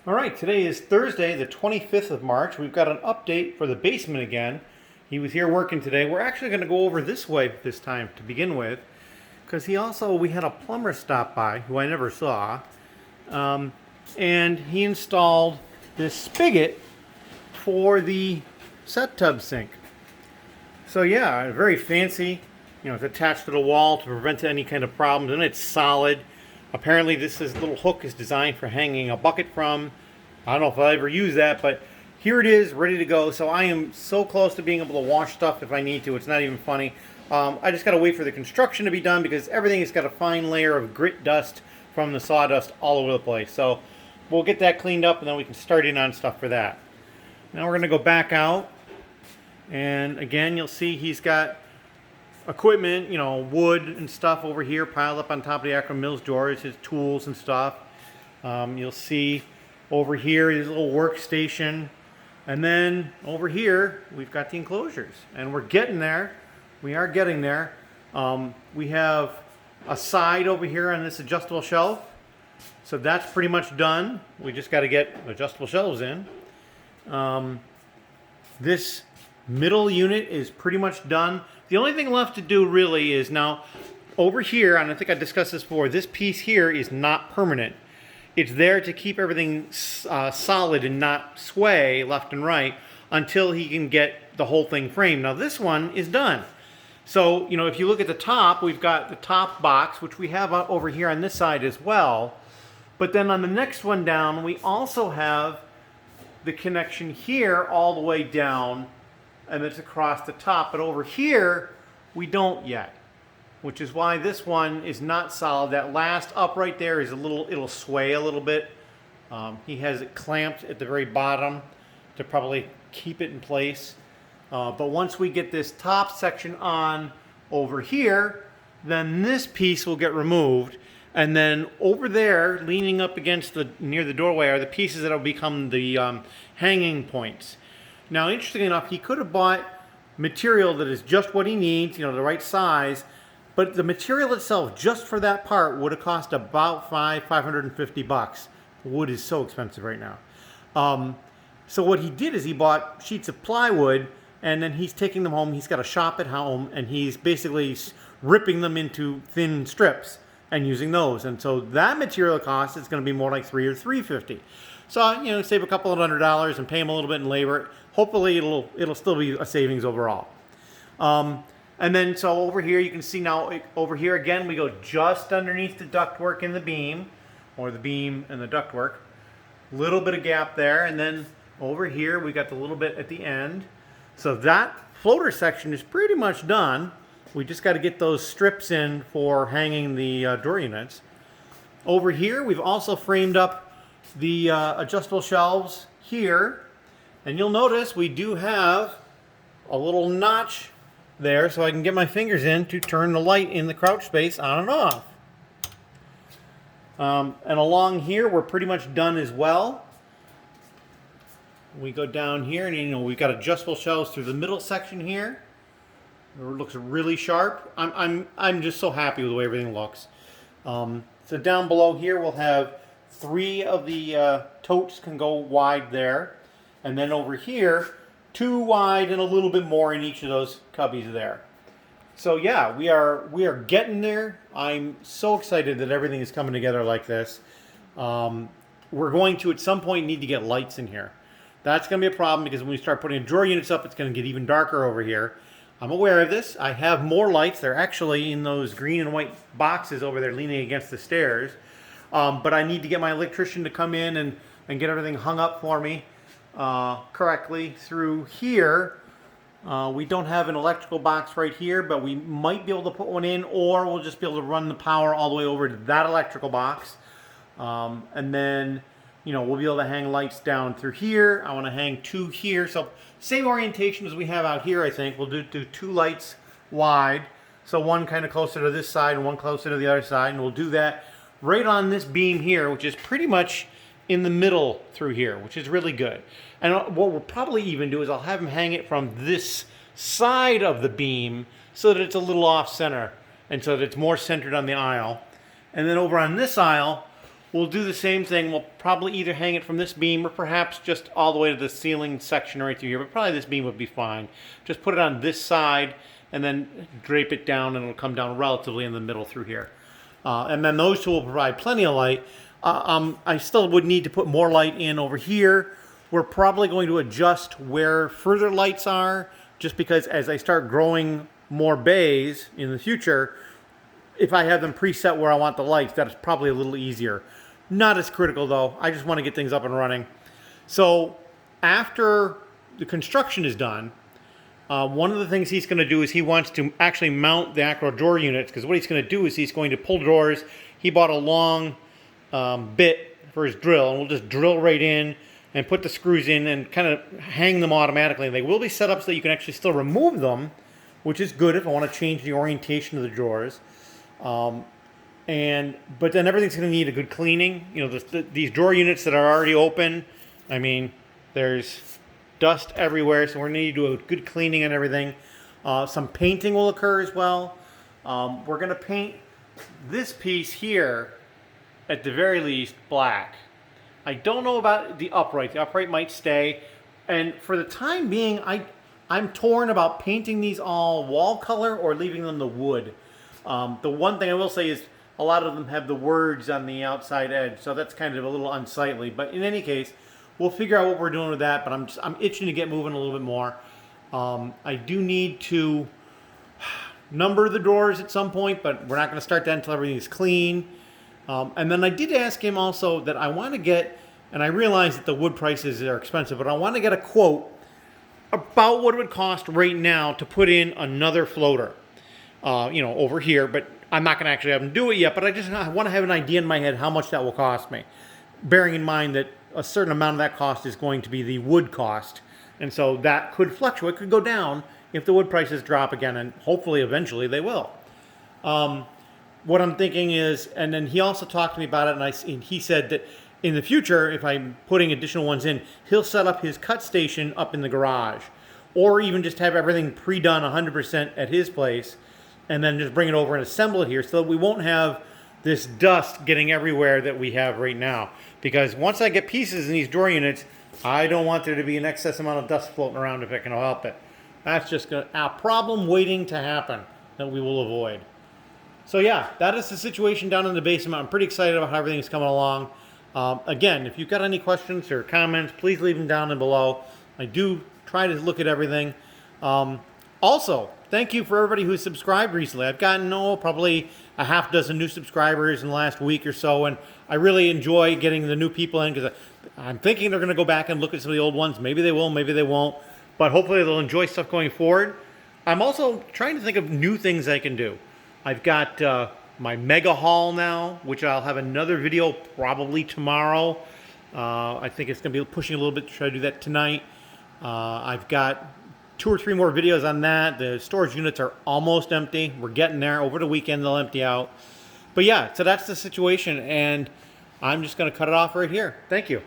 All right, today is Thursday, the 25th of March. We've got an update for the basement again. He was here working today. We're actually going to go over this way this time to begin with, because we had a plumber stop by who I never saw, and he installed this spigot for the set tub sink. So yeah, very fancy. You know, it's attached to the wall to prevent any kind of problems, and it's solid. Apparently this little hook is designed for hanging a bucket from. I don't know if I'll ever use that, but here it is, ready to go. So I am so close to being able to wash stuff if I need to. It's not even funny. I just got to wait for the construction to be done because everything has got a fine layer of grit dust from the sawdust all over the place. So we'll get that cleaned up and then we can start in on stuff for that. Now we're going to go back out. And again, you'll see he's got equipment, you know, wood and stuff over here piled up on top of the Akro-Mills drawers, his tools and stuff. You'll see over here his little workstation. And then over here, we've got the enclosures. And we're getting there. We are getting there. We have a side over here on this adjustable shelf. So that's pretty much done. We just got to get adjustable shelves in. This middle unit is pretty much done. The only thing left to do really is now over here, and I think I discussed this before, this piece here is not permanent. It's there to keep everything solid and not sway left and right until he can get the whole thing framed. Now this one is done. So, you know, if you look at the top, we've got the top box, which we have over here on this side as well. But then on the next one down, we also have the connection here all the way down, and it's across the top. But over here, we don't yet, which is why this one is not solid. That last up right there is it'll sway a little bit. He has it clamped at the very bottom to probably keep it in place. But once we get this top section on over here, then this piece will get removed. And then over there, leaning up against near the doorway, are the pieces that will become the hanging points. Now, interestingly enough, he could have bought material that is just what he needs, you know, the right size, but the material itself, just for that part, would have cost about $550. Wood is so expensive right now. So what he did is he bought sheets of plywood, and then he's taking them home. He's got a shop at home, and he's basically ripping them into thin strips and using those. And so that material cost is going to be more like $300 or $350. So, you know, save a couple of $100 and pay him a little bit in labor. Hopefully it'll still be a savings overall. And then so over here you can see now over here again we go just underneath the ductwork in the beam, or the beam and the ductwork. Little bit of gap there, and then over here we got the little bit at the end. So that floater section is pretty much done. We just got to get those strips in for hanging the door units. Over here we've also framed up the adjustable shelves here, and you'll notice we do have a little notch there so I can get my fingers in to turn the light in the crouch space on and off. And along here we're pretty much done as well. We go down here and, you know, we've got adjustable shelves through the middle section here. It looks really sharp. I'm just so happy with the way everything looks. So down below here we'll have 3 of the totes can go wide there, and then over here 2 wide and a little bit more in each of those cubbies there. So yeah, we are getting there. I'm so excited that everything is coming together like this. We're going to at some point need to get lights in here. That's going to be a problem because when we start putting drawer units up, it's going to get even darker over here. I'm aware of this. I have more lights. They're actually in those green and white boxes over there leaning against the stairs. But I need to get my electrician to come in and get everything hung up for me correctly through here. We don't have an electrical box right here, but we might be able to put one in, or we'll just be able to run the power all the way over to that electrical box. And then, you know, we'll be able to hang lights down through here. I want to hang 2 here. So same orientation as we have out here, I think. We'll do 2 lights wide. So one kind of closer to this side and one closer to the other side. And we'll do that right on this beam here, which is pretty much in the middle through here, which is really good. And what we'll probably even do is I'll have him hang it from this side of the beam so that it's a little off center and so that it's more centered on the aisle. And then over on this aisle, we'll do the same thing. We'll probably either hang it from this beam or perhaps just all the way to the ceiling section right through here, but probably this beam would be fine. Just put it on this side and then drape it down, and it'll come down relatively in the middle through here. And then those two will provide plenty of light. I still would need to put more light in over here. We're probably going to adjust where further lights are, just because as I start growing more bays in the future, if I have them preset where I want the lights, that is probably a little easier. Not as critical though. I just want to get things up and running. So after the construction is done, one of the things he's going to do is he wants to actually mount the Akro drawer units, because what he's going to do is he's going to pull drawers. He bought a long bit for his drill, and we'll just drill right in and put the screws in and kind of hang them automatically. And they will be set up so that you can actually still remove them, which is good if I want to change the orientation of the drawers. But then everything's going to need a good cleaning. You know, these drawer units that are already open, I mean, there's dust everywhere, so we're going to need to do a good cleaning and everything. Some painting will occur as well. We're going to paint this piece here, at the very least, black. I don't know about the upright. The upright might stay. And for the time being, I'm torn about painting these all wall color or leaving them the wood. The one thing I will say is a lot of them have the words on the outside edge, so that's kind of a little unsightly. But in any case, we'll figure out what we're doing with that, but I'm itching to get moving a little bit more. I do need to number the drawers at some point, but we're not going to start that until everything is clean. And then I did ask him also that I want to get, and I realize that the wood prices are expensive, but I want to get a quote about what it would cost right now to put in another floater, over here. But I'm not going to actually have him do it yet, but I want to have an idea in my head how much that will cost me, bearing in mind that a certain amount of that cost is going to be the wood cost. And so that could fluctuate, could go down if the wood prices drop again, and hopefully eventually they will. What I'm thinking is, and then he also talked to me about it, and he said that in the future, if I'm putting additional ones in, he'll set up his cut station up in the garage, or even just have everything pre-done 100% at his place, and then just bring it over and assemble it here, so that we won't have this dust getting everywhere that we have right now. Because once I get pieces in these drawer units, I don't want there to be an excess amount of dust floating around if I can help it. That's just a problem waiting to happen that we will avoid. So yeah, that is the situation down in the basement. I'm pretty excited about how everything's coming along. Again, if you've got any questions or comments, please leave them down and below. I do try to look at everything. Also, thank you for everybody who's subscribed recently. I've gotten probably a half dozen new subscribers in the last week or so, and I really enjoy getting the new people in, because I'm thinking they're going to go back and look at some of the old ones. Maybe they will, maybe they won't, but hopefully they'll enjoy stuff going forward. I'm also trying to think of new things I can do. I've got my mega haul now, which I'll have another video probably tomorrow. I think it's going to be pushing a little bit to try to do that tonight. I've got 2 or 3 more videos on that. The storage units are almost empty. We're getting there. Over the weekend, they'll empty out. But yeah, so that's the situation, and I'm just going to cut it off right here. Thank you.